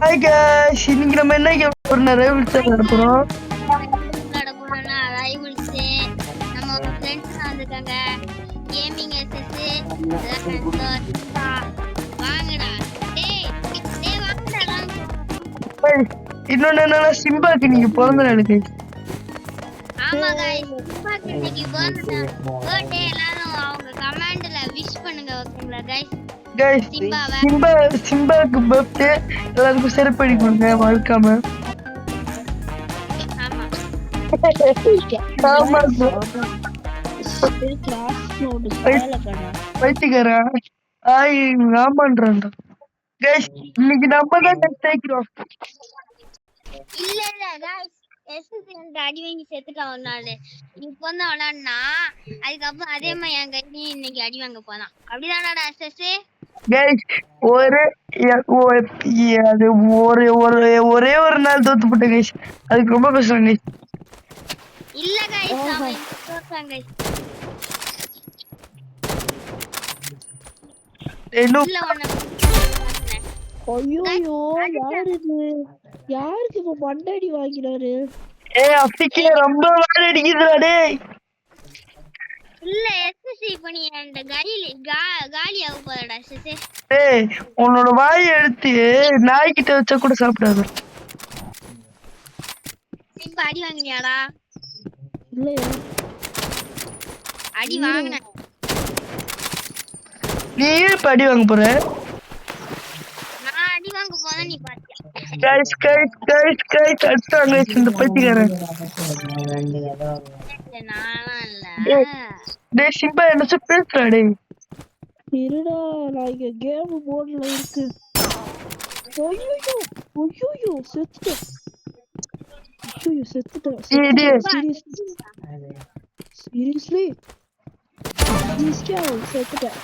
Hi guys இன்னைக்கு நம்ம என்ன கேம் பண்ண ரைவல்ஸ் நடத்துறோம் நடக்குறோம்னா ரைவல்ஸ் நம்ம फ्रेंड्स வந்திருக்காங்க கேமிங் எஸ்எஸ் வாங்கடா டேய் வாங்கடா இன்னொன்னு என்னன்னா சிம்பாக்கு நீங்க பிறந்த நாள் गाइस ஆமா गाइस சிம்பாக்கு இன்னைக்கு பர்த்டே எல்லாரும் அவங்க கமெண்ட்ல விஷ் பண்ணுங்க ஓகேங்களா गाइस சிம்பாக்கு பர்த்டே எல்லாருக்கும் செலிப்ரேட் பண்ணுங்க மறக்காம ஆமா பைத்தியக்காரா ஆமான்றான்டா गाइस இன்னைக்கு நம்ம தான் ஜெயிக்கிறோம் இல்ல गाइस எஸ்எஸ் இந்த அடி வாங்கி செத்துட்டான் ஒரு நாள் இப்போ வந்து விளையாடுனா அதுக்கப்புறம் அதே மாதிரி என் கைக்கு இன்னைக்கு அடி வாங்க போனான் அப்படிதானடா எஸ்எஸ் गाइस ஒரே ஒரு நாள் தோத்து போட்டேன் गाइस அதுக்கு ரொம்ப கஷ்டம் गाइस இல்ல गाइस அவன் தோத்தாங்க गाइस இல்ல ஒண்ணு ஐயோ யாருக்கு இப்ப பண்டடி வாங்கினாரு அப்பிக்கே ரொம்ப வாட அடிக்குதுடா டேய் இல்ல எஸ்எஸ்சி பண்ணி அந்த காலியாக போறடா எஸ்எஸ்சி ஏய் உன்னோட வாய் எடுத்து நாய் கிட்ட வச்சா கூட சாப்பிடாத இப்ப அடி வாங்குனியாடா இல்லையா அடி வாங்குன நீ இப்ப அடி வாங்க போற நான் அடி வாங்க போனா நீ பாத்தியா गाइस அடிச்சாங்க இந்த பைத்தியக்காரன் நானா இல்ல டேய் சிம்பா என்ன பேசுறா டேய் இருடா நான் இங்க கேம் மோட்ல இருக்கு ஐயோ செத்துட்டேன் சீரியஸ்லி செத்துட்டேன்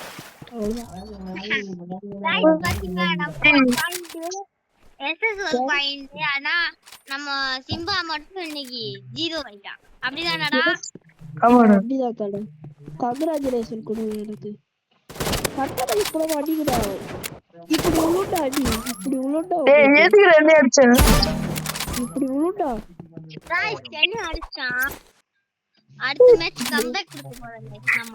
ஆனா நம்ம சிம்பா மட்டும் இன்னைக்கு 0 ஆயிட்டான் அப்படிதானடா ஆமாடா அப்படிதான் தல கங்க்ராச்சுலேஷன் கொடு எனக்கு கட்டளை இப்ப அடிக்குடா இப்படி உளுண்டா அடி இப்படி உளுண்டா ஏய் எதுக்கு என்ன அடிச்ச இப்படி உளுண்டா गाइस என்ன அடிச்சான் அடுத்த மேட்ச் கம்பேக் கொடுக்க போறோம் நம்ம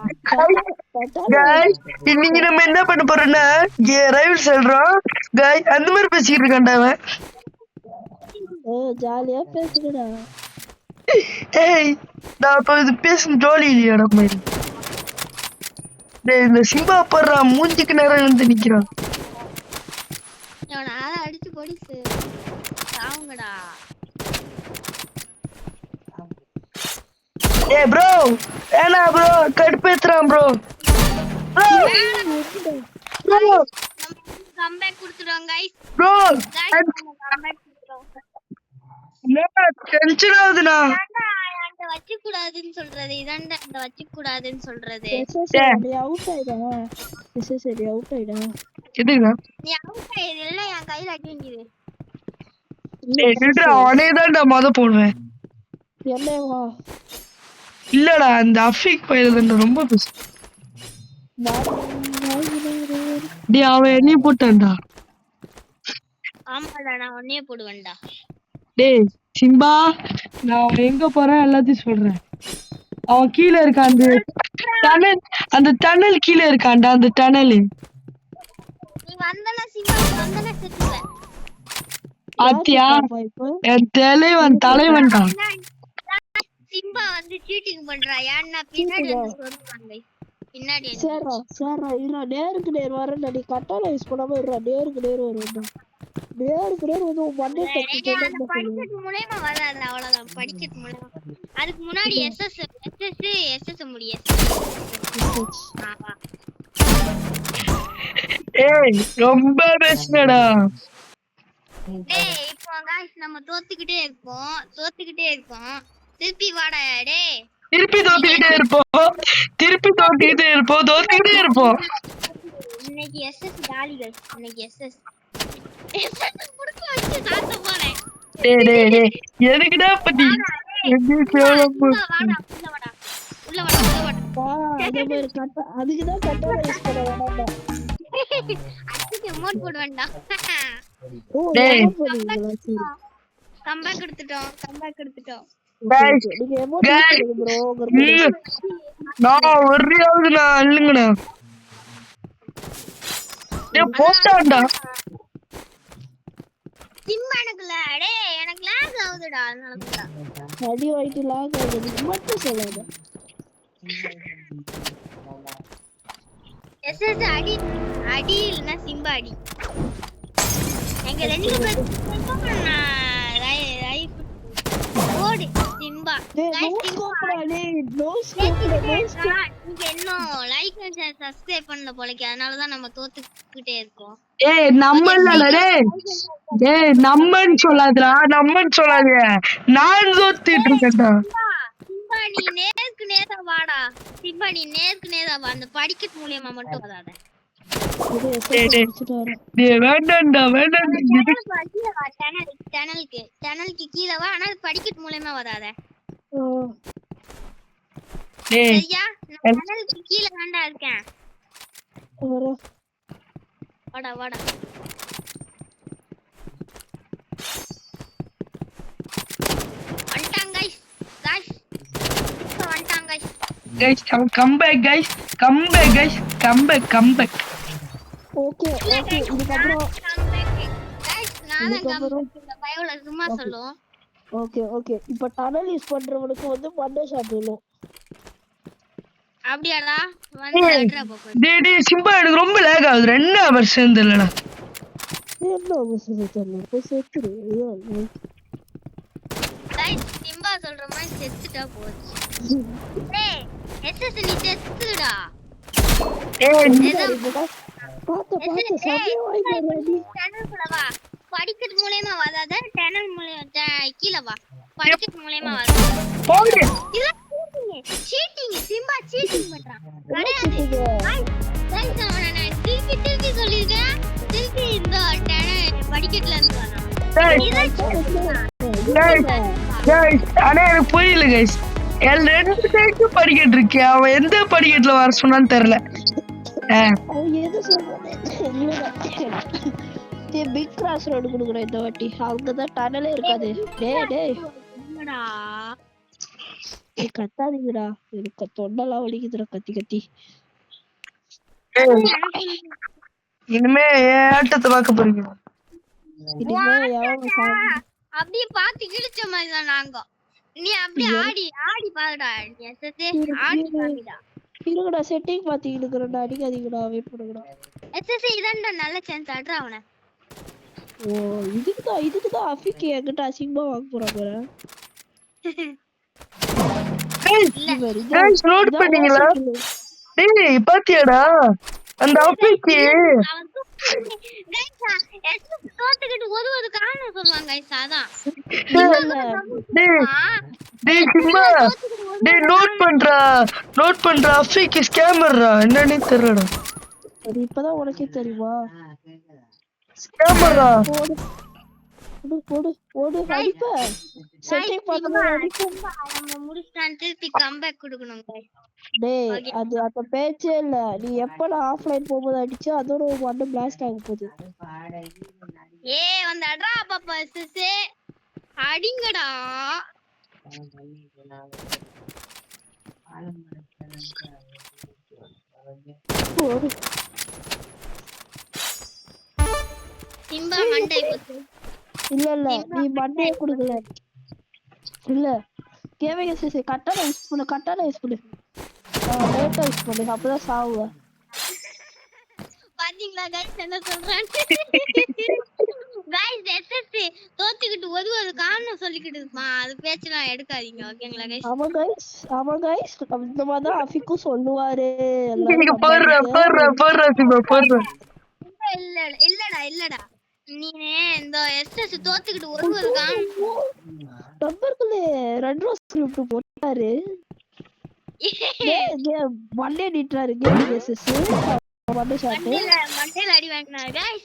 गाइस இன்னைக்கு நம்ம என்ன பண்ண போறோம்னா ரைவல் சொல்றோம் गाइस அந்த மாதிரி பேசிட்டு இருக்கான்டா அவன் ஜாலியா பேசுறடா ஏய் நான் இப்ப இது பேசும் ஜோலி இல்லையாடா மாதிரி டேய் இந்த சிம்பா படுறா மூஞ்சிக்கு நேரம் வந்து நிக்கிறான் அவன அடிச்சு போடிஸ் சாவுங்கடா ஏய் ப்ரோ ஏனா ப்ரோ கடுப்பேத்துறான் ப்ரோ கம்பேக் கொடுத்துறோம் गाइस ப்ரோ கம்பேக் கொடுத்துறோம் டென்ஷன் ஆகுதுடா அந்த வச்சு கூடாதுன்னு சொல்றது இதாண்ட அந்த வச்சு கூடாதுன்னு சொல்றது சரி அவுட் ஆயிடா சரி அவுட் ஆயிடா எதுக்குடா நீ அவுட் ஆயிடு இல்ல என் கையில அடிங்கிது ஏய் நில்றா அவனே தான்டா மொத போடுவேன் என்னவா இல்லடா அந்த அஃபிக் பையன் ரொம்ப பேசு டேய் அவன் என்னைய போட்டான்டா ஆமாடா நான் உன்னையே போடுவேன்டா டேய் சிம்பா நான் எங்க போறேன் எல்லாத்தையும் சொல்றேன் அவன் கீழே இருக்கான் அந்த டனல் கீழே இருக்கான்டா அந்த டனல் நீ வந்தனா சிம்பா வந்தனா செத்துவ ஆத்தியா என் தலைவன்டா சிம்பா வந்து சீட்டிங் பண்றா ஏன்னா பின்னாடி வந்து சொல்றாங்க பின்னாடி சேரா இருடா நேருக்கு நேர் வரேன்டா நீ கட்டால யூஸ் பண்ணாம இருடா நேருக்கு நேர் வருவேன்டா நேருக்கு நேர் வந்து மண்டே அந்த படிக்கட்டு மூலமா வராது அவ்வளவுதான் படிக்கட்டு மூலமா அதுக்கு முன்னாடி எஸ்எஸ் முடியும் ஆமா ஏய் ரொம்ப பேசுனடா டேய் இப்போ गाइस நம்ம தோத்துக்கிட்டே இருக்கோம் திருப்பி வாடா டேய் திருப்பி தோத்துக்கிட்டே இருப்போம் இன்னைக்கு எஸ்எஸ் காலி गाइस இன்னைக்கு எஸ்எஸ் புடிச்சு வச்சு சாத்த போறேன் டேய் எதுக்குடா பத்தி உள்ள வாடா அதே மாதிரி அதுக்கு தான் கட்டால யூஸ் பண்ண வேண்டாம்டா அதுக்கு அமௌண்ட் போட வேண்டாம் ஓ டேய் எமோட் பண்ணுவீங்களா? சரி கம்பேக் எடுத்துட்டோம் guys நீங்க எமோட் யூஸ் guys பண்ணுங்க ப்ரோ. கர்ப்பூரம் நான் ஒரேயாவது நான் இல்லங்கண்ணா போட்டான்டா சிம்பா எனக்குல டேய் எனக்கு லாக் ஆகுதுடா அதனால அடி வாங்கிட்டு லாக் ஆகுது மட்டும் சொல்லாத. எஸ்எஸ் அடி இல்லனா சிம்பா அடி எங்க ரெண்டு பேரும் ஓடு சிம்பா டேய் guys நோ சிம்பா ஸ்கோப்டா டேய் நோ ஸ்கோப்டா நோ ஸ்கோப். நீங்க இன்னும் லைக் அண்ட் ஷேர் சப்ஸ்கிரைப் பண்ணல போலக்கு அதனால தான் நம்ம தோத்துக்கிட்டே இருக்கோம் ஏய் நம்ம இல்லடா டேய் நம்மன்னு சொல்லாதடா நம்மன்னு சொல்லாதே நான் தோத்திட்டு இருக்கேன்டா சிம்பா நீ நேருக்கு நேரா வாடா சிம்பா நீ நேருக்கு நேரா வா அந்த படிக்கட் மூலியமா மட்டும் வராத இது எஸ்எஸ் முடிச்சிட்டு வரேன். டேய் வேண்டாம்டா இது டனலுக்கு கீழ வா ஆனா படிக்கட் மூலமா வராத டேய் சரியா நான் டனலுக்கு கீழ வேண்டா இருக்கேன் வரேன். வாடா வந்துட்டாங்க guys come back guys come back okay okay இதுக்கப்புறம் சும்மா சொல்லுவோம் ஓகே ஓகே இப்போ டனல் யூஸ் பண்றவனுக்கு வந்து மண்டே ஷாட் விழும். அப்படியாடா வந்து அட்ரா பாப்போம் டேய் சிம்பா எனக்கு ரொம்ப லேக் ஆகுது 2 ஹவர் சேர்ந்துலடா என்ன அவசரம் தெரியல போய் செத்துரு. guys சிம்பா சொல்ற மாதிரி செத்துட்டா போச்சு டேய் எஸ்எஸ் நீ செத்துடா பார்த்த சமயம் வாங்கி டனல்குள்ள வா படிக்கட் மூலமா வராத டனல் மூலமா கீழ வா படிக்கட் மூலமா வராத போடு சீட்டிங் சிம்பா சீட்டிங் பண்றான் கிடையாது गाइस நான் திருப்பி சொல்லிருக்கேன் திருப்பி இந்த படிக்கட்ல இருந்து guys அட எனக்கு புரியல guys ரெண்டு சைடு படிக்கட் இருக்கு அவன் எந்த படிக்கட்ல வர சொன்னான்னு தெரியல எது சொல்றது பிக் கிராஸ் ரோடு குடுக்குறேன் இந்த வாட்டி அங்கதான் டனலே இருக்காது. டேய் கத்தாதீங்கடா எனக்கு தொண்டெல்லாம் வலிக்குதுடா கத்தி இனிமே ஆட்டத்தை பார்க்க போறீங்க இனிமே எவன் அப்படியே பாத்து கிழிச்ச மாதிரி தான் நாங்க நீ அப்படியே ஆடி பாருடா எஸ்எஸ் ஆடி பாருடா இருங்கடா செட்டிங் பாத்திட்டு இருக்கறேன்டா அடிக்காதீங்கடா வெயிட் பண்ணுங்கடா எஸ்எஸ் இதான்டா நல்ல சான்ஸ் ஆடுறா அவனை ஓ இதுக்குதான் அஃபிக் என்கிட்ட அசிங்கமா வாங்க போறாங்க. guys நோட் பண்ணீங்களா டேய் பாத்தியாடா அந்த அஃபிக் தோத்துக்கிட்டு ஒரு காரணம் சொல்லுவாங்க guys அதான் டேய் சிம்பா டேய் நோட் பண்றா அஃபிக் ஸ்கேமர்ரா என்னன்னே தெரியலடா அது இப்பதான் உனக்கே தெரியுமா ஸ்கேமர்ரா போடு அடிப்ப செட்டிங் பண்ணனும் அடிப்ப நம்ம முடிச்சான் திருப்பி கம்பேக் கொடுக்கணும் guys டேய் அது அந்த பேச்சே இல்ல நீ எப்ப நான் ஆஃப்லைன் போகும்போது அடிச்சோ அதோட ஒன்னு பிளாஸ்ட் ஆக போகுது. வந்து அட்ரா பாப்பா எஸ்எஸ் அடிங்கடா போடு சிம்பா மண்டை போச்சு இல்ல நீ மண்டையே குடுக்கல இல்ல கேவிஎஸ்எஸ் கட்டால யூஸ் பண்ணு டேட்டா யூஸ் பண்ணு அப்பதான் சாவுவ. பாத்தீங்களா गाइस என்ன சொல்றான் गाइस எஸ்எஸ் தோத்துக்கிட்டு ஒரு காரணம் சொல்லிக்கிட்டு இருப்பான் அது பேச்சலாம் எடுக்காதீங்க ஓகேங்களா गाइस ஆமா गाइस இந்த மாதிரி தான் அஃபிக்கும் சொல்லுவாரு நீங்க போடுற சிம்பா இல்லடா நீனே இந்த எஸ்எஸ் தோத்துக்கிட்டு ஒரு காரணம் நம்பர்களே ரெட் ரோஸ் ஸ்கிரிப்ட் போட்டாரு மண்டே நிட்றாரு கேவிஎஸ்எஸ் மண்டேல அடி வாங்கினாரு गाइस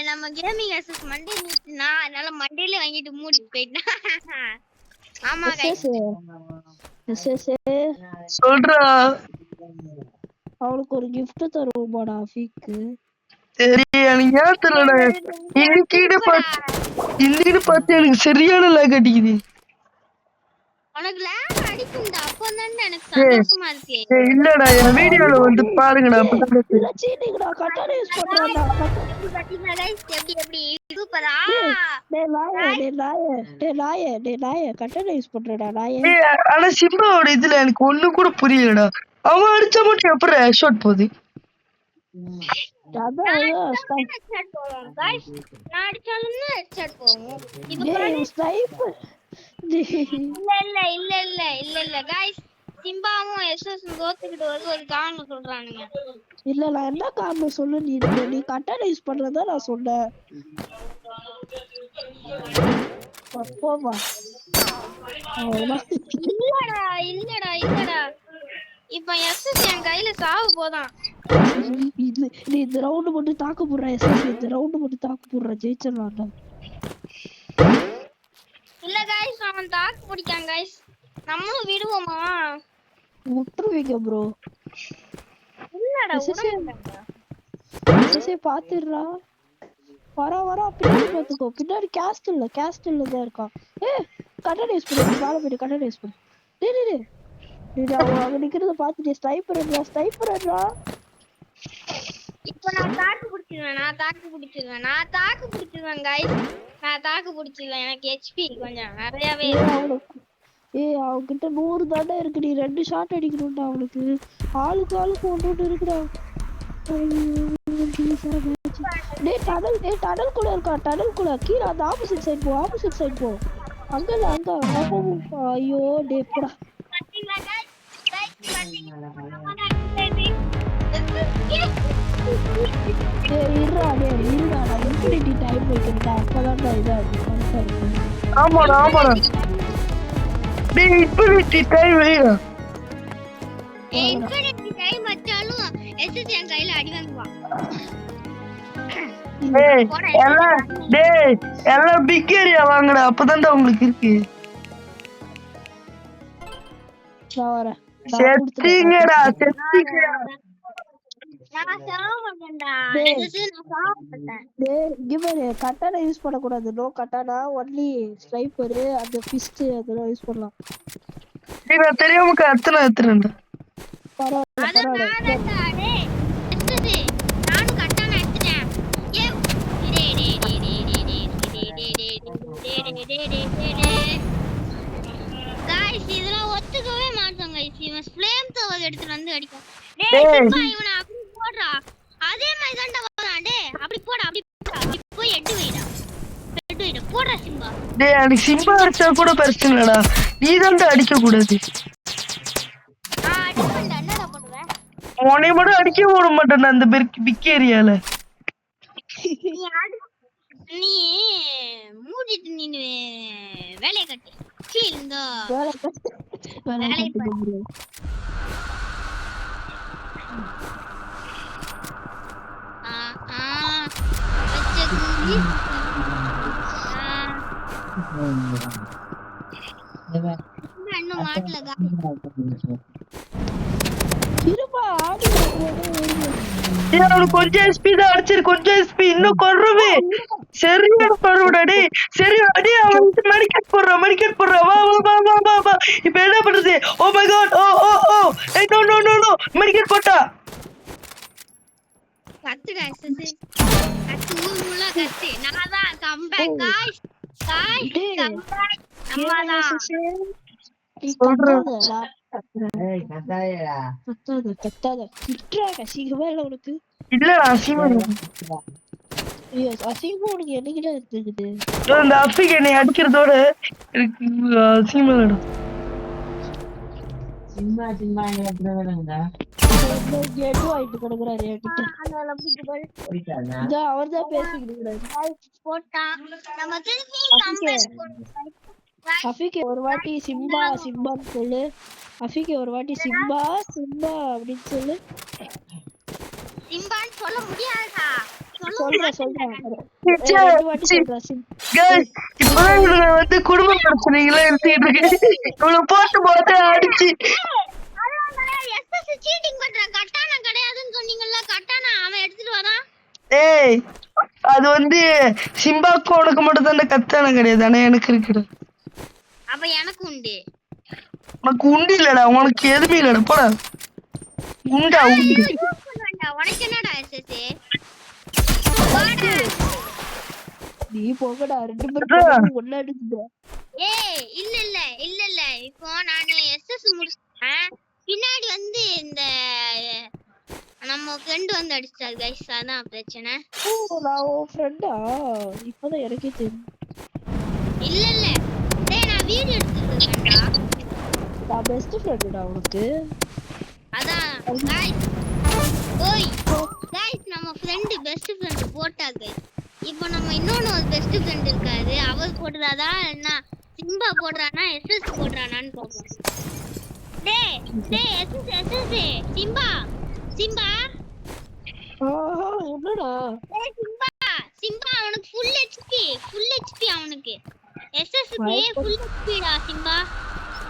நம்ம கேமிங் எஸ்எஸ் மண்டே நிட்னா அதனால மண்டேல வாங்கிட்டு மூடிட்டு போயிட்டான். ஆமா गाइस எஸ்எஸ் சொல்றா அவளுக்கு ஒரு gift தருவோமாடா அஃபிக்கு சரி எனக்கு ஏன் தெரியலடா இன்னைக்கு பார்த்து எனக்கு சரியான lag அடிக்குது. உனக்கு லேக் அடிக்கும்டா அப்பதான்டா எனக்கு சந்தோஷமா இருக்கு. இல்லடா என் வீடியோல வந்து பாருங்கடா அப்பதான் தெரியும். இல்ல சீட்டிங்கடா கட்டான யூஸ் பண்றான்டா பாத்தீங்களா guys எப்படி எப்படி சூப்பரா டேய் நாயே கட்டான யூஸ் பண்றடா நாயே. ஆனா சிம்பாவோட இதுல எனக்கு ஒண்ணு கூட புரியலடா. அவன் அடிச்சா மட்டும் எப்படி ஹெட்ஷாட் போகுது? அதான் ஹெட்ஷாட் போவோம் guys. நான் அடிச்சாலும் ஹெட்ஷாட் போகும். இப்போ பாரு ஸ்னைப்பர். இல்ல guys. சிம்பாவும் எஸ்எஸ் தோத்துக்கிட்டு ஒரு காரணம் சொல்றானுங்க. இல்ல நான் என்ன காரணம் சொல்லு நீ கட்டான யூஸ் பண்றதா நான் சொன்னேன். போவா இல்லடா இப்ப எஸ்எஸ் என் கையில சாவு போதான். நீ இந்த ரவுண்ட் மட்டும் தாக்கு போடுற எஸ்எஸ் இந்த ரவுண்ட் மட்டும் தாக்கு போடுற ஜெயிச்சிடலாம்டா. இல்ல गाइस அவன் தாக்கு பிடிக்கான் गाइस. நம்மளும் விடுவோமா? விட்டுருவீங்க ப்ரோ. இல்லடா எஸ்எஸ் பாத்துறா. வர பின்னாடி பாத்துக்கோ. பின்னாடி கேஸ்டல்ல தான் இருக்கான். கட்டான யூஸ் பண்ணு. பால போய் கட்டான யூஸ் பண்ணு. டேய் அவன் நிக்கிறத பாத்துட்டு ஸ்னைப்பர்டா. இப்போ நான் தாக்கு பிடிச்சிருவேன் गाइस. நான் தாக்கு பிடிச்சிருவேன். எனக்கு HP கொஞ்சம் நிறையவே இருக்கு. அவன்கிட்ட 100 தாண்டா இருக்கு. நீ 2 ஷாட் அடிக்கணும்டா அவனுக்கு. ஆளுக்கு ஒன்று இருக்குடா. டேய் டனல் கூட இருக்கா. டனல் கூட கீழ அந்த ஆப்போசிட் சைடு போ. அங்க ஐயோ டேய் போடா. பாத்தீங்களா गाइस இருடா நான் இன்ஃபினிட்டி டைம் வைக்கிறேன்டா. அப்பதான்டா இதாகும் கரெக்டா இருக்கும். ஆமாடா டேய் இன்ஃபினிட்டி டைம் வைடா. இன்ஃபினிட்டி டைம் வச்சாலும் எஸ்எஸ் என் கையில அடி வாங்குவான். எல்லாம் பிக் ஏரியா வாங்கடா அப்பதான்டா உங்களுக்கு இருக்கு. செத்தீங்கடா. கட்டானா யூஸ் பண்ணக்கூடாது. நோ கட்டானா ஒன்லி ஸ்னைப்பர் அந்த பிஸ்ட் அதெல்லாம் யூஸ் பண்ணலாம். நான் தெரியாம எத்தனை இதெல்லாம் ஒத்துக்கவே மாட்டாங்க. இவன் ஃப்ளேம் தவர் எடுத்துட்டு வந்து அடிக்கும். இவனை அப்படி போடுறா. அதே மாதிரி தான்டா வரான். அப்படி போடா அப்படி போய் எட்டு வைடா போடுறா சிம்பா. எனக்கு சிம்பா அடிச்சா கூட பிரச்சனை இல்லடா. நீ தான்டா அடிக்க கூடாது. என்னடா பண்ணுவேன்? உன்னை மட்டும் அடிக்க விட மாட்டேன்டா அந்த பிக் ஏரியால. நீ மூடிட்டு நீ வேலையை கட்டு. இன்னும் மாட்டல கொஞ்சம் எஸ்பி தான் அடிச்சிரு. கொஞ்சம் எஸ்பி இன்னும் கொர்றவே சரியான கொர்றடா. டேய் சரி அடி. அவன் மெடிக்கெட் போடுறா. வா இப்ப என்ன பண்றது? Oh my God. ஓ ஏய் நோ மெடிக்கெட் போட்டா. கத்துடா எஸ்எஸ். கத்து ஊருல கத்து. நான் தான் கம்பேக் गाइस. கம்பேக். அம்மாடா. சொல்றேன். இல்லடா அசிங்கமா உனக்கு என்னைக்கிட்ட இருக்குது? இந்த அஃபிக் என்னை அடிக்கிறதோட எனக்கு அசிங்கமா இடம். அவர்தான் பேசிக்கிட்டு அஃபிக்கு ஒரு வாட்டி சிம்பான்னு சொல்லு. அஃபிக்கு ஒரு வாட்டி சிம்பா அப்படின்னு சொல்லு. சிம்பான்னு சொல்ல முடியாதா? குடும்ப பிரச்சனைகளை போட்டு அடிச்சு சீட்டிங் பண்றான். கட்டானா கிடையாதுன்னு சொன்னீங்கல்ல. கட்டானா அவன் எடுத்துட்டு வரான். ஏய் அது வந்து சிம்பாக்கு உனக்கு மட்டும் தான் கத்தான கிடையாது, ஆனா எனக்கு இருக்குது. அப்ப எனக்கு உண்டு. உனக்கு உண்டு இல்லடா, உனக்கு எதுவுமே இல்லடா, போடா. உண்டா உண்டு. உனக்கு என்னடா எஸ்எஸ்ஏ? நீ போகடா, 2 பேரும் ஒண்ணா எடுக்குது. ஏய் இல்ல இல்ல இல்ல இல்ல, இப்போ நானு எஸ்எஸ் முடிச்சேன். பின்னாடி வந்து இந்த நம்ம ஃப்ரெண்ட் வந்து அடிச்சாரு கைஸ், அதான் பிரச்சனை. ஓ நான் உன் ஃப்ரெண்டா? இப்பதான் எனக்கே தெரியும். இல்ல இல்ல டேய், நான் வீடியோ எடுத்துட்டேன்டா. நான் பெஸ்ட் ஃப்ரெண்டுடா உனக்கு. அதான் கைஸ். ஓய் கைஸ், நம்ம ஃப்ரெண்ட் பெஸ்ட் ஃப்ரெண்ட் போட்டா கைஸ். இப்போ நம்ம இன்னொன்னு ஒரு பெஸ்ட் ஃப்ரெண்ட் இருக்காரு, அவர் போடுறாதா என்ன சிம்பா போடுறானா எஸ்எஸ் போடுறானான்னு பாப்போம். டேய் டேய் எஸ்எஸ் எஸ்எஸ் சிம்பா சிம்பா. என்னடா? டேய் சிம்பா சிம்பா, அவனுக்கு ஃபுல் ஹெச்பி அவனுக்கு. எஸ்எஸ் க்கு ஃபுல் ஹெச்பி டா சிம்பா.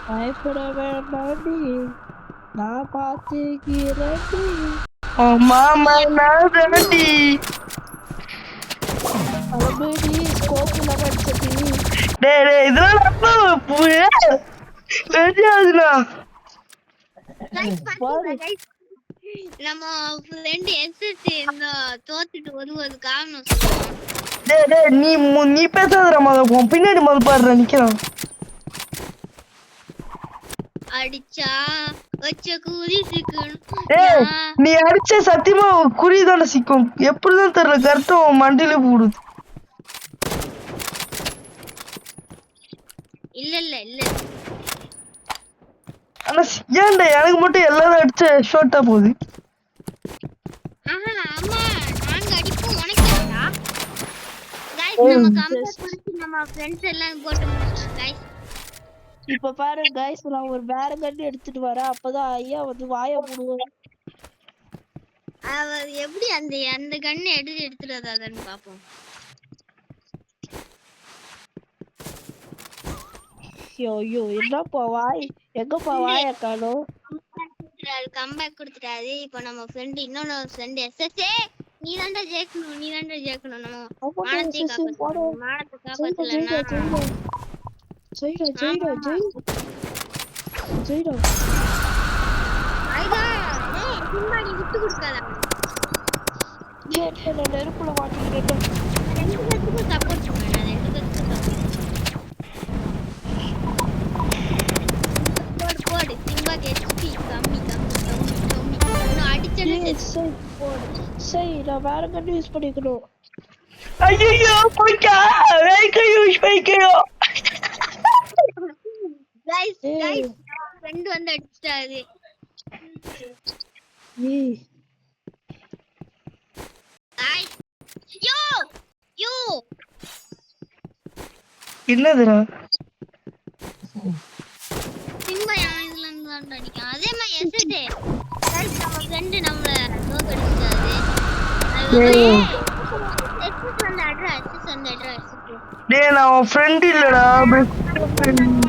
பயப்பட வேண்டாம்டி, நான் பாத்துக்கிறேன்டி. மாமா நான் தானடி. அலமேடி ஸ்கோப் இல்லாம அடிச்சடி. டேய் டேய் இதெல்லாம் நம்ம தெரியாதுடா. கைஸ் பாருங்க கைஸ், நம்ம ஃப்ரெண்ட் எஸ்எஸ் இந்த தோத்துட்டு வருவது காரணம் சொல்லுங்க. டேய் டேய் நீ பேசாதடா, உன் பின்னாடி பாடுற நிக்கிறான். அடிச்சா வச்ச கூதி சிக்கணும். ஏய் நீ அடிச்ச சத்தியமா குறிதான சிக்கும், எப்படிதான் தெரியல, கரெக்டா உன் மண்டியில போடுது. இல்ல இல்ல இல்ல, ஆனா ஏன்டா எனக்கு மட்டும் எல்லாரும் அடிச்ச ஷார்ட்டா போகுது? ஆமா நாங்க அடிப்போம் உனக்கு என்னடா. गाइस நம்ம கம்பேர் பண்ணி நம்ம फ्रेंड्स எல்லாம் போட்டு முடிச்சோம் गाइस. இப்ப பாரு गाइस, நான் ஒரு வேற கன் எடுத்துட்டு வரேன், அப்பதான் ஐயா வந்து வாயை மூடுவாரு. அவ எப்படி அந்த கன் எடுத்துட்டு வந்தான்னு பாப்போம். ஐயோ என்னப்பா வாய், எங்கப்பா வாயை காணோம்? கம்பேக் கொடுத்துட்டாரு. இப்போ நம்ம ஃப்ரெண்ட் இன்னொரு ஃப்ரெண்ட் எஸ்எஸ்ஏ, நீ தான்டா ஜெயிக்கணும். நம்ம மானத்தை காப்பாத்தணும். மானத்தை காப்பாத்தலன்னா ஐயா டேய் சிம்மாடி விட்டு கொடுக்காத. நான் நெருப்புல மாட்டிக்கிட்டேன். ரெண்டு பேத்துக்கும் சப்போர்ட் பண்ணுங்க, ரெண்டு பேத்துக்கும் சப்போர்ட் போடு. சிம்பா ஹெச்பி கம்மி. இன்னும் அடிச்சது சரி நான் வேற கன் யூஸ் பண்ணிக்கணும். ஐயோ போய்க்கா, வேக யூஸ் பண்ணிக்கோ. गाइस ஃப்ரெண்ட் வந்து அடிச்சாரு. गाइस யோ என்னதுடா? சிம்பா இதுல இருந்து தான் அடிக்கும். அதே மாதிரி எஸ்எஸ்ஏ गाइस நம்ம ஃப்ரெண்ட் நம்மள நோக் அடிச்சாரு. எஸ்எஸ் வந்து அட்ரஸ் டேய் நான் உன் ஃப்ரெண்ட் இல்லடா, பெஸ்ட் ஃப்ரெண்ட்.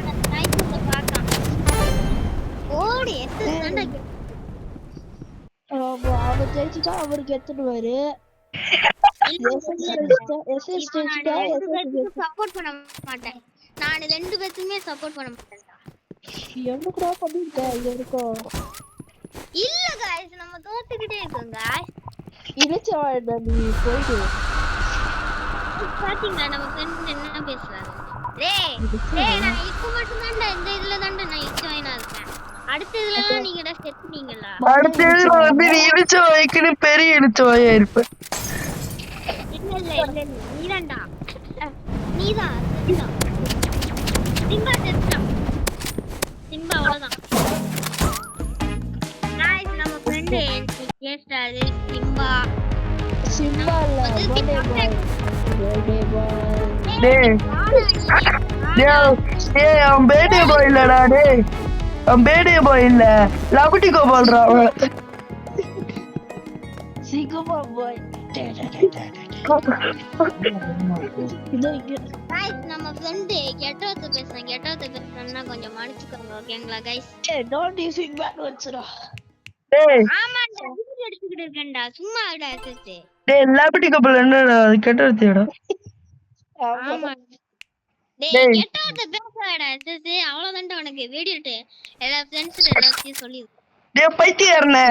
ஓடி எஸ்எஸ் தான்டா. அவர் ஜெயிச்சுட்டா அவருக்கு எத்தனுவாரு. சப்போர்ட் பண்ண மாட்டேன் நான், ரெண்டு பேத்துக்குமே சப்போர்ட் பண்ண மாட்டேன். எவ்வளவு பண்ணிருக்கேன் இது வரைக்கும். இல்ல गाइस நம்ம தோத்துக்கிட்டே இருக்கோம் गाइस. இழுச்சா நீ போயிடு. பாத்தீங்களா நம்ம ஃப்ரெண்ட் என்ன பேசுறாரு? டேய் நான் இப்போ மட்டும் தான்டா இந்த இதுல தான்டா நான் இச்சோயினா இருக்கேன். அடுத்த இதுலலாம் நீங்கடா செத்துனீங்களா? அடுத்த இதுல வந்து நீ இழுச்ச வைக்குன்னு பெரிய இழுச்ச வாயா இருப்ப. இல்ல நீதான்டா. நீதான் சிம்பா செத்துட்டான். சிம்பா அவ்வளவுதான். गाइस நம்ம ஃப்ரெண்ட் கேஸ்டாரு சிம்பா இல்ல பர்த்டே பாய். டேய் டேய் அவன் பேட்டே பாய் இல்லடா. டேய் அவன் பேட்டே பாய் இல்ல, லபுட்டி கோபால்ரா அவன். சிகமா பாய். गाइस நம்ம ஃப்ரெண்ட் கெட்டவத பேசுறேன்னா கொஞ்சம் மன்னிச்சுக்கோங்க ஓகேங்களா गाइस. டோன்ட் யூசிங் பேட் வேர்ட்ஸ்டா. டேய் ஆமாடா செல்ஃபி எடுத்துக்கிட்டு இருக்கேன்டா சும்மா ஆடா எஸ்எஸ். டேய் லாபட்டி கப்பல் என்னடா அது கெட்ட வார்த்தையாடா? ஆமா டேய் டேய் கெட்ட வார்த்தை பேசாதடா எஸ்எஸ். அவ்வளவுதான்டா உனக்கு வீடியோட்டு எல்லா ஃப்ரெண்ட்ஸ் எல்லாத்தையும் சொல்லி. டேய் பைத்தியக்காரனே,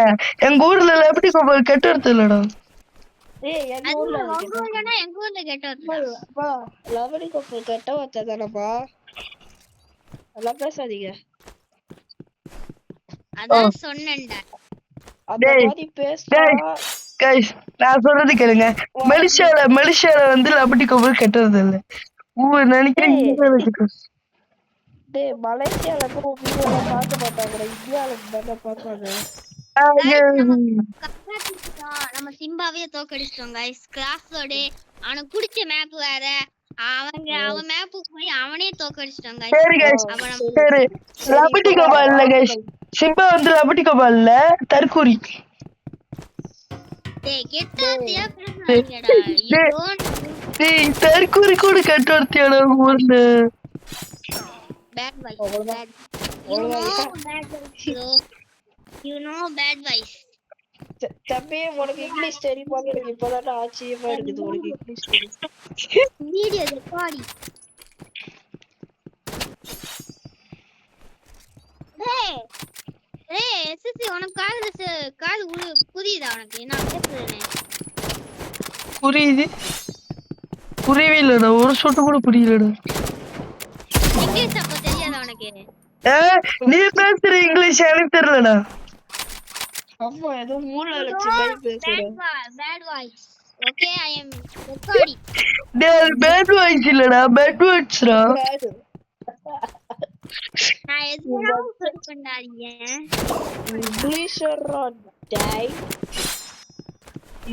எங்க ஊர்ல லாபட்டி கப்பல் கெட்ட வார்த்தை இல்லடா. ஏய் எங்க அது ஊர்ல உங்க ஊர்லனா எங்க ஊர்ல கெட்ட வார்த்தை. அப்பா லவடி கப்பல் கெட்ட வார்த்தை தானப்பா, அதெல்லாம் பேசாதீங்க. அதான் சொன்னேன்டா. அந்த டேய் மாதிரி பேசுறா. டேய் கைஸ் நான் சொல்றது கேளுங்க. மலேசியால வந்து லாபட்டி கப்பல் கெட்டது இல்ல. நினைக்கிறீங்க? டேய் மலேசியால கூட வீடியோல பார்க்க மாட்டாங்கடா, இந்தியால தானே பார்ப்பாங்க. நம்ம சிம்பாவே தோக்கடிச்சிட்டோம் கைஸ். கிராஸ்லோட அவனுக்கு பிடிச்ச மேப் வேற, அவன் மேப்புக்கு போய் அவனே தோக்கடிச்சிட்டோம் கைஸ். சரி கைஸ் சரி, லாபட்டி கப்பல் இல்ல கைஸ், சிம்பா வந்து லாபட்டி கப்பல் இல்ல, தற்கூரி. டேய் கெட்டாத்தியா பேசுறீங்கடா. டேய் தற்கூரி கூட கெட்ட வார்த்தையாடா ஊர்ல. Bad vibes. Bad. You know bad vibes. தம்பி உனக்கு இங்கிலீஷ் தெரியுமா? எனக்கு இப்பதான் ஆச்சரியமா இருக்குது உனக்கு இங்கிலீஷ் தெரியும். Video recording. Hey SSC உனக்கு காது புரியுதா உனக்கு நான் பேசுறேன்? புரியவே இல்லடா, ஒரு சொட்டு கூட புரியலடா. இங்கிலீஷ் அப்ப தெரியாதா உனக்கு? நீ பேசுற இங்கிலீஷ் எனக்கு தெரியலடா. அம்மா ஏதோ மூளை வச்சு மாதிரி பேசுறேன். Bad voice. Okay, I am recording. டேய் பேட் வாய்ஸ் இல்லடா, பேட் வாய்ஸ்டா. நான் எதுவும் பண்ணாதீங்க. இங்கிலீஷரா டேய்,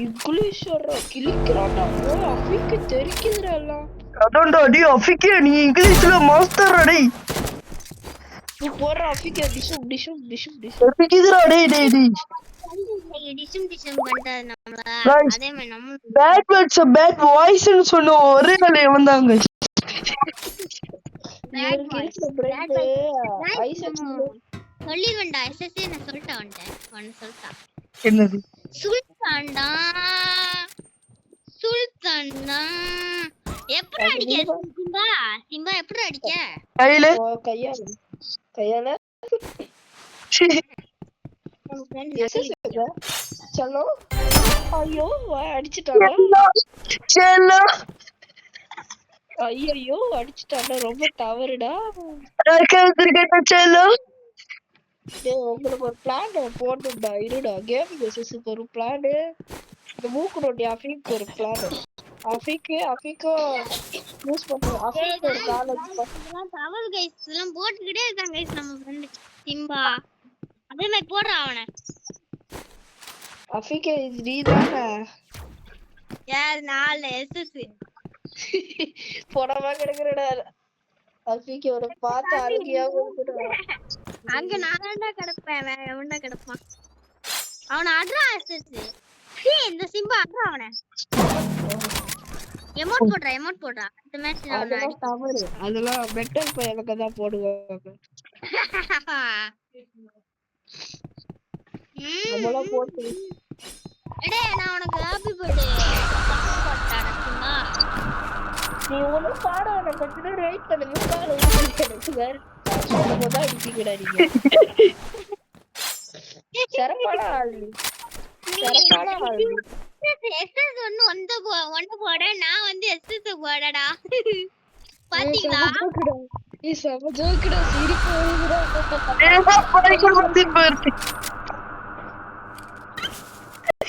இங்கிலீஷரா கிளிக்கறாடா. ஓ அஃபிக்கு தெரிக்குதுடா எல்லாம். அதான்டா டேய் அஃபிக்கு நீ இங்கிலீஷ்ல மாஸ்டர்டா டேய். நீ போற அஃபிக்கு டிஷும் அஃபிக்குதுடா டேய் டேய் டேய். டிஷம் பண்றது நம்மள அதே மாதிரி நம்ம பேட் வேர்ட்ஸ் பேட் வாய்ஸ் னு சொன்ன ஒரே ஆளே வந்தாங்க. bad voice. Bad voice. Isaac சொல்லிடுவேன்டா எஸ்எஸ்சி நான் சொல்லிட்டேன் ஒன்னு சொல்லிட்டான். என்னது? சுல்தான்டா எப்படி அடிக்க சிம்பா எப்படி அடிக்க? கையால சலோ. ஐயோ அடிச்சிட்டாங்க. ஐயோ அடிச்சிட்டாங்க, ரொம்ப தவறுடா. உங்களுக்கு ஒரு பிளான் போட்டுடா, இருடா கேமிங் எஸ்எஸ்க்கு ஒரு பிளான். இந்த மூக்கு நோண்டி அஃபீக்கு ஒரு பிளான். அஃபீக்கு யூஸ் பண்ணுவோம். அஃபீக்கு ஒரு காலேஜ் தவறு கைஸ் எல்லாம் போட்டுக்கிட்டே இருக்காங்க கைஸ். நம்ம ஃப்ரெண்ட் சிம்பா அதே மாதிரி போடுறான் அவனை. அஃபீக்கு நீதானே யார் 4 எஸ்எஸ் போடாம கிடக்குறடா. அஃபீக்கு ஒரு பார்த்து அழகியா இருக்குடா. அங்க நான்டா கிடப்பேன், வேற எவன்டா கிடப்பான்? அவனை அட்றான் எஸ்எஸ். இந்த சிம்பா அட்றான் அவனை. எமோட் போடுறா இந்த மேட்ச். அதெல்லாம் தவறு, அதெல்லாம் மெட்டல் பையனுக்கு தான் போடுவாங்க. அதெல்லாம் போட்டு டேய் நான் உனக்கு ஹாப்பி பர்த்டே பாட்டாடா சிம்பா. நீ ஒண்ணு பாட நான் கொஞ்ச வெயிட் பண்ணுங்க. பாட எனக்கு வேற சொல்லும்போது அடிச்சிங்கடா நீங்க. சரப்பாடா ஆளு. எஸ்எஸ் ஒன்னு போட நான் வந்து எஸ்எஸ் போடடா. பாத்தீங்களா? நீ சம ஜோக்குடா, சிரிப்பு வருதுடா.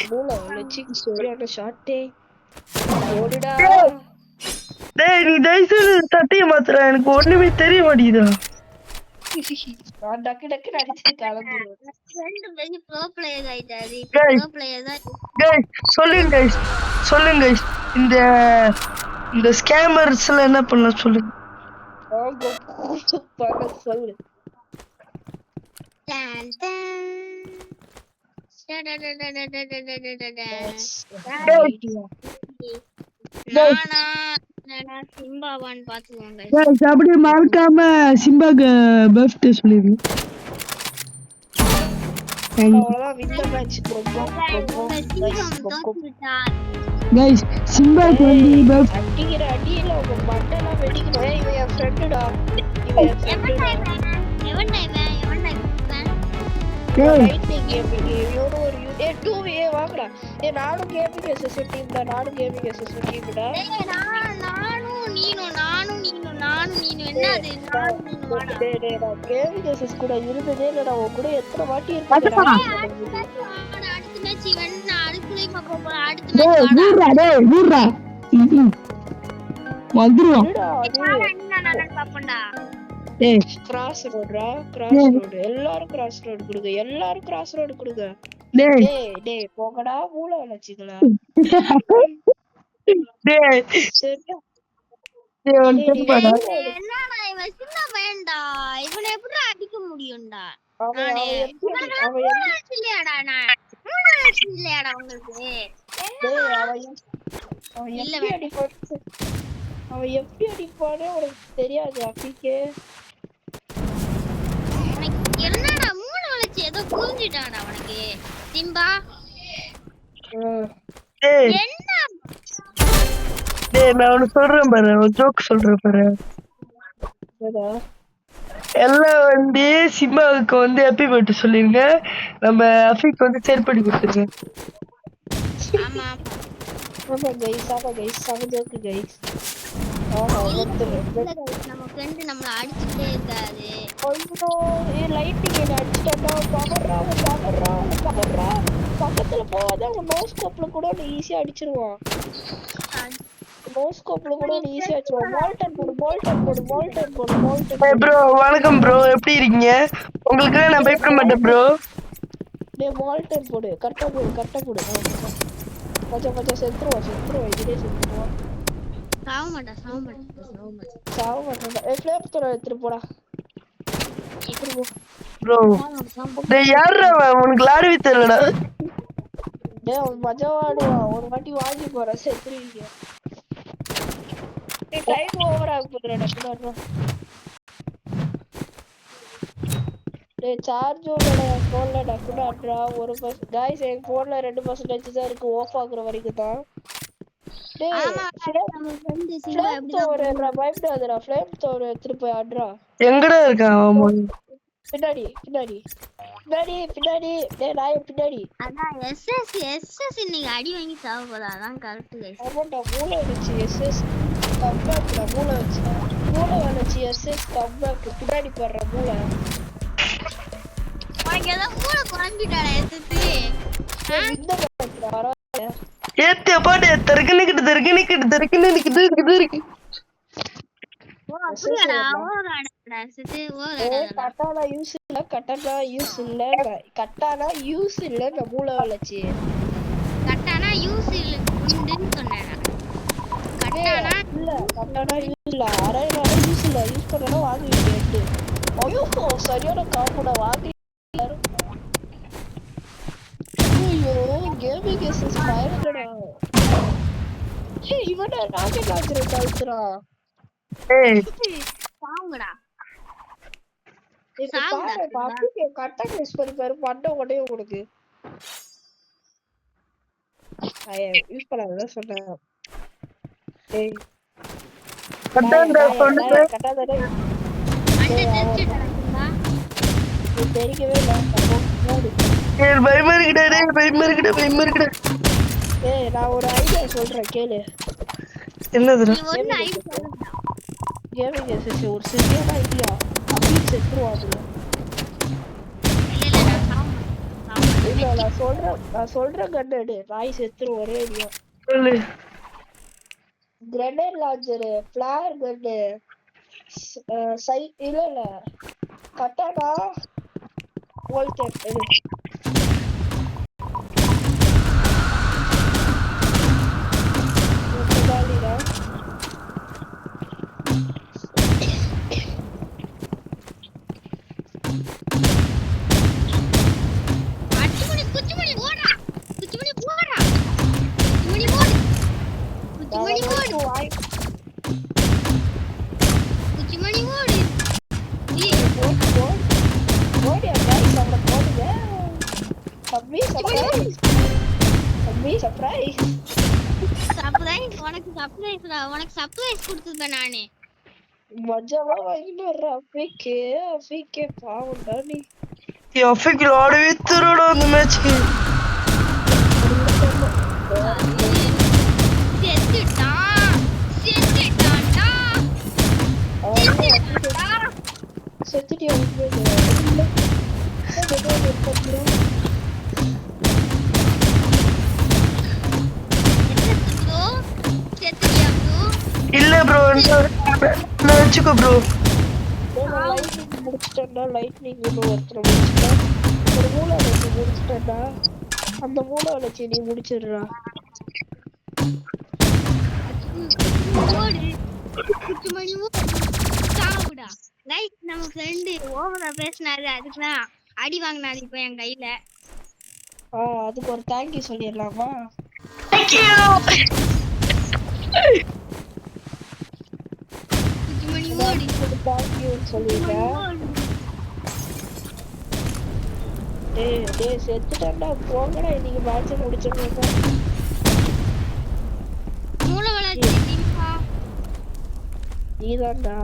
மூளை சிக் சரியான ஷாட்டே ஓடுடா. டேய் நீ டைசல் தட்டிய மாத்துற, எனக்கு ஒண்ணுமே தெரிய மாட்டேங்குதா. நான் டக்கு அடிச்சு கலந்துருவேன். ரெண்டு பேரும் ப்ரோ பிளேயர் ஆயிட்டாரு. Guys. ப்ரோ பிளேயர் தான். சொல்லுங்க guys. இந்த ஸ்கேமர்ஸ்ல என்ன பண்ண சொல்லுங்க. சொல்லு. டன் டன் நானா சிம்பாவான்னு பாத்துக்கோங்க. guys அப்படியே மறக்காம சிம்பாக்கு பர்த்டே சொல்லிருங்க. அவ்வளவுதான் வின் மேட்ச் கைஸ் சிம்பாக்கு வந்து பஃப் அடிக்கிற அடியில உங்க மண்டெல்லாம் வெடிக்கணும். இவன் என் ஃப்ரெண்டுடா, இவன் என் ஃப்ரெண்டுடா. லைட்னிங் கேமிங் இவனு ஒரு 2v வாங்கடா. நானும் கேமிங் எஸ்எஸ் டீம்டா, நானும் கேமிங் எஸ்எஸ் டீம்டா. கேமிங் எஸ்எஸ் கூட இருந்ததே இல்லடா. உன் கூட எத்தனை வாட்டி இருக்குடா. கிராஸ் ரோடுடா, கிராஸ் ரோடு. எல்லாரும் கிராஸ் ரோடு கொடுங்க, எல்லாரும் கிராஸ் ரோடு கொடுங்க. டேய் டேய் போங்கடா மூளை வளர்ச்சிங்களா. சரியா இவனை எப்படி அடிக்க முடியும்டா? அவன் எப்படி அடிப்பானே உனக்கு தெரியாது அப்பிக்கே. என்னடா மூணு வளைச்சு ஏதோ புரிஞ்சிட்டாடா அவனுக்கு. சிம்பா என்ன நான் ஒண்ணு சொல்றேன் பாரு, ஒரு ஜோக் சொல்றேன் பாரு. எல்லாம் வந்து சிம்பாவுக்கு வந்து ஹாப்பி பர்த்டே சொல்லிருங்க, நம்ம அஃபிக்கு வந்து செருப்படி கொடுத்துருங்க. ஆமா ஆமா கைஸ், ஆமா கைஸ், ஆமா ஜோக்கு கைஸ். நம்ம ஃப்ரெண்ட் நம்மள அடிச்சிட்டே இருக்காரு. ஐயோ லைட்டிங் என்ன அடிச்சிட்டா. பவர்ரா பக்கத்துல போகாத. அவன் நோஸ்கோப்ல கூட நீ ஈஸியா அடிச்சிருவான். நோஸ்கோப்ல கூட நீ ஈஸியா அடிச்சிருவான். மால்டன் போடு. ப்ரோ வணக்கம் ப்ரோ, எப்படி இருக்கீங்க? உங்களுக்கு நான் பயப்பட மாட்டேன் ப்ரோ. டேய் மால்டன் போடு, கரெக்டா போடு. கொஞ்சம் செத்துருவா இதுலயே செத்துருவா. சாவ மாட்டான். ஃப்ளேப் தர எடுத்துட்டு போடா. ப்ரோ டேய் யாரா உனக்கு லாரி வித்தலடா? டேய் அவன் மஜாவாடுவான். ஒரு வாட்டி வாங்கி போற செத்துறீங்க. டேய் டைம் ஓவர் ஆக போகுதுடா. டேய் சார்ஜ் ஓடல போன்ல டக்குடாட்ரா. ஒரு गाइस என் போன்ல 2% தான் இருக்கு, ஆஃப் ஆகுற வரைக்கும் தான். டேய் நம்ம ஃப்ரெண்ட் சிம்பா எப்படிடா பயப்படாதடா. ஃப்ளேம் தோர எடுத்து போய் ஆட்றா. எங்கடா இருக்கான் அவன்? பின்னாடி. டேய் நாய் பின்னாடி. அதான் எஸ்எஸ் இன்னைக்கு அடி வாங்கி சாவ போதா. அதான் கரெக்ட் गाइस. ஆமாடா மூளை வச்சு எஸ்எஸ் கம்பேக்டா. மூளை வச்சு எஸ்எஸ் கம்பேக்ட். பின்னாடி போற மூளை. உனக்கு ஏதோ மூளை குறஞ்சிட்டாடா எஸ்எஸ். இந்த பக்கத்துல வர ஏத்திய பாட்டு தர்கனிக்கிட்டு இருக்கு. ஓ அப்படியாடா. ஓடாடா எஸ்எஸ் ஓடாடா. கட்டானா யூஸ் இல்ல நான் மூளை வளைச்சி. கட்டானா யூஸ் இல்லன்னு சொன்னேன். கட்டானா யூஸ் இல்ல. அரைனால யூஸ் இல்ல. யூஸ் பண்ணனா வாங்குவீங்க. ஐயோ சரியான காப்புடா வாங்கி. ஐயோ கேமிங் எஸ்எஸ் பயங்கரடா. இவன ராக்கெட் லான்ச்சர் கவுத்துறா. ஏய் சாவுங்கடா. பாப்பி கரெக்டா யூஸ் பண்ணி பாரு. பண்ட உடனே உங்களுக்கு யூஸ் பண்ணாத சொன்னேன். ஏய் கட்டாண்டா சொல்லுங்க. கட்டாதடா. அண்டை தெரிச்சிட்டடா. தெரியவே இல்ல. மூடு. ஏய் பயமா இருக்குடா. ஏய் நான் ஒரு ஐடியா சொல்றேன் கேளு. என்னதுடா? நீ ஒண்ணு ஐடி சொல்லுடா. கேமிங் எஸ்எஸ் ஒரு சரியான ஐடியா. அப்படியே செத்துருவாங்க. இல்ல நான் சொல்றேன் கண்ணு ராய் செத்துரு ஒரே ஐடியா. சொல்லு. கிரனேட் லான்ச்சர், ஃபிளேர் கன்னு, இல்ல கட்டானா வோல்டேட். தம்பி சர்ப்ரைஸ் தம்பி சர்ப்ரைஸ் சர்ப்ரைஸ் உனக்கு சர்ப்ரைஸ்டா உனக்கு சர்ப்ரைஸ் கொடுத்துருப்பேன் நானு மஜாவா வாங்கிட்டு வர்ற அஃபிகே பாவம்டா நீ அஃபிக்கு ஆடவே திருடா அந்த மேட்ச்க்கு. செத்துட்டியா இல்ல ப்ரோ வச்சுக்கோ ப்ரோ. லைட்னிங் முடிச்சிட்டேன்டா லைட்னிங் ஒருத்தர் முடிச்சிட்டா ஒரு மூளை வச்சு முடிச்சிட்டேன்டா அந்த மூளை வச்சு நீ முடிச்சிடுறா நம்ம ஃப்ரெண்டு ஓவரா பேசினாரு அதுக்குதான் அடி வாங்கினாரு இப்ப என் கையில. அதுக்கு ஒரு தேங்க்யூ சொல்லிடலாமா? செத்துட்டான்டா போங்கடா இன்னைக்கு மேட்ச் முடிச்சிருக்கோம். மூளை வளர்ச்சி நீதான்டா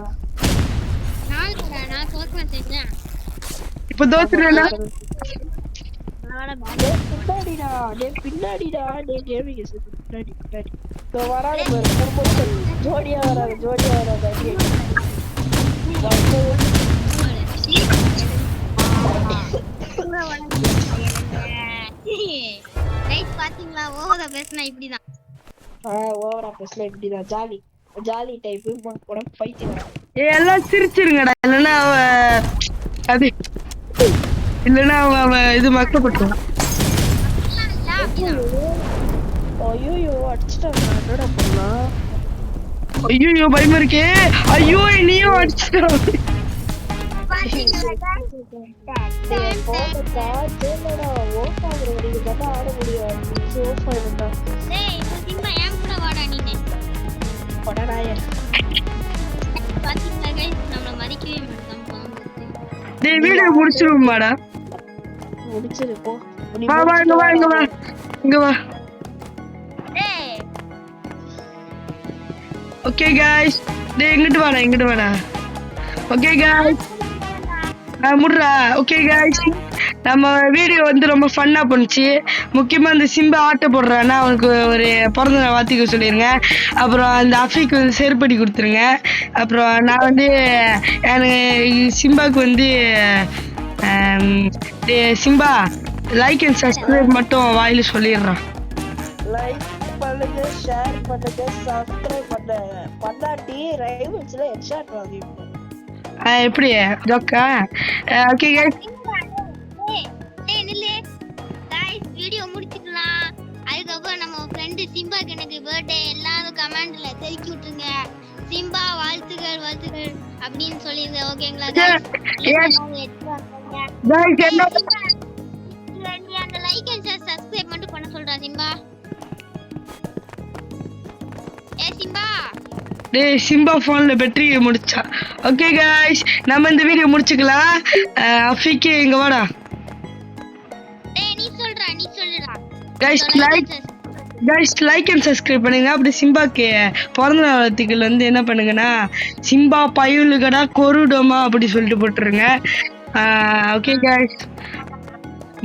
நான் தோற்க செஞ்சேன். இப்ப தோத்துறேன்னா பின்னாடிடா பின்னாடிடா கேமிங் பின்னாடி பின்னாடி வராது ஜோடியா வராது பாத்தீங்களா ஓவரா பேசினா இப்படிதான். ஓவரா பேசினா இப்படிதான் ஜாலி டைப் உனக்கு பைத்தியம். எல்லாம் சிரிச்சிருங்கடா இல்லைன்னா அது இல்லைன்னா அவன் இது மக்கப்பட்டுருவான். ஐயோ அடிச்சுட்டாங்க என்னடா பண்ணலாம்? ஐயோ பயமா இருக்கே. ஐயோ நீயும் அடிச்சுட்டான். ஆட முடியாது வீடியோ முடிச்சிருமாடா. முடிச்சிரு போ. இங்க வா. ஓகே गाइस டேய் இங்கிட்டு வாடா. ஓகே गाइस முட்றா. ஓகே गाइस நம்ம வீடியோ வந்து ரொம்ப ஃபன்னா பண்ணுச்சு. முக்கியமா இந்த சிம்பா ஆட்ட போடுறான்னா அவனுக்கு ஒரு பிறந்த நாள் வாழ்த்துக்க சொல்லிருங்க. அப்புறம் அந்த அஃபிக்கு வந்து செருப்படி கொடுத்துருங்க. அப்புறம் நான் வந்து எனக்கு சிம்பாக்கு வந்து சிம்பா லைக் அண்ட் சப்ஸ்கிரைப் மட்டும் வாயில சொல்லிடுறான். லைக் பண்ணுங்க, ஷேர் பண்ணுங்க, சப்ஸ்கிரைப் பண்ணுங்க. பண்ணாட்டி ரைவல்ஸ்ல ஹெட்ஷாட் வாங்கிடுங்க. எப்படி ஜோக்கா? ஓகே गाइस வீடியோ முடிச்சுக்கலாம். அதுக்கப்புறம் நம்ம ஃப்ரெண்டு சிம்பாக்கு எனக்கு பர்த்டே எல்லாரும் கமெண்ட்ல தெரிவிச்சு விட்டுருங்க. சிம்பா வாழ்த்துக்கள் அப்படின்னு சொல்லிருங்க. ஓகேங்களா அந்த லைக் அண்ட் சப்ஸ்கிரைப் மட்டும் பண்ண சொல்றா சிம்பா. சிம்பா டேய் சிம்பா போன்ல பேட்டரி முடிச்சா. ஓகே गाइस நம்ம இந்த வீடியோ முடிச்சுக்கலாம். அஃபிக்கு இங்க வாடா. டேய் நீ சொல்றா guys லைக் அண்ட் சப்ஸ்கிரைப் பண்ணுங்க. அப்படி சிம்பாக்கு பிறந்த நாள் வாழ்த்துக்கள் வந்து என்ன பண்ணுங்கன்னா சிம்பா பையலுகடா கொருடோமா அப்படி சொல்லிட்டு போட்டுருங்க. ஓகே गाइस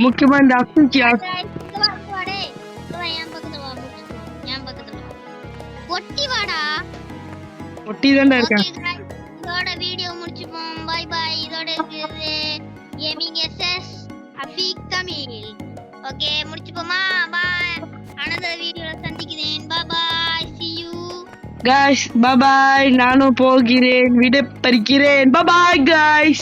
முக்கியமா இந்த அஃபிக்கு ஒட்டி தான்டா இருக்கேன். இதோட வீடியோ முடிச்சுப்போம். By bye. இதோட இருக்குது கேமிங் எஸ்எஸ் அஃபிக் தமிழ். ஓகே முடிச்சுப்போமா? பாய். another வீடியோல சந்திக்கிறேன். Bye bye. see you guys bye bye. நானும் போகிறேன், விடை பறிக்கிறேன். bye bye guys.